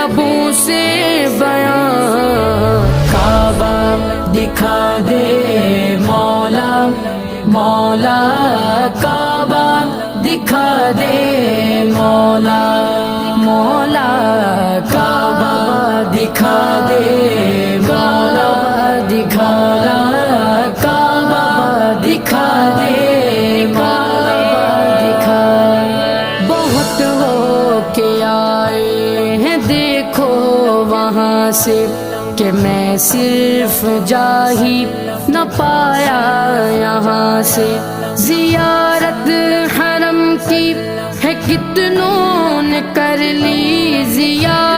लबों से बयां। काबा दिखा दे मौला, मौला काबा दिखा दे मौला, मौला काबा दिखा दे मौला, दिखा काबा दिखा दे मौला, दिखा। बहुत हो के आए हैं देखो वहाँ से कि मैं सिर्फ जा ही न पाया यहाँ से। जियारत हरम की है कितनों ने कर ली जिया।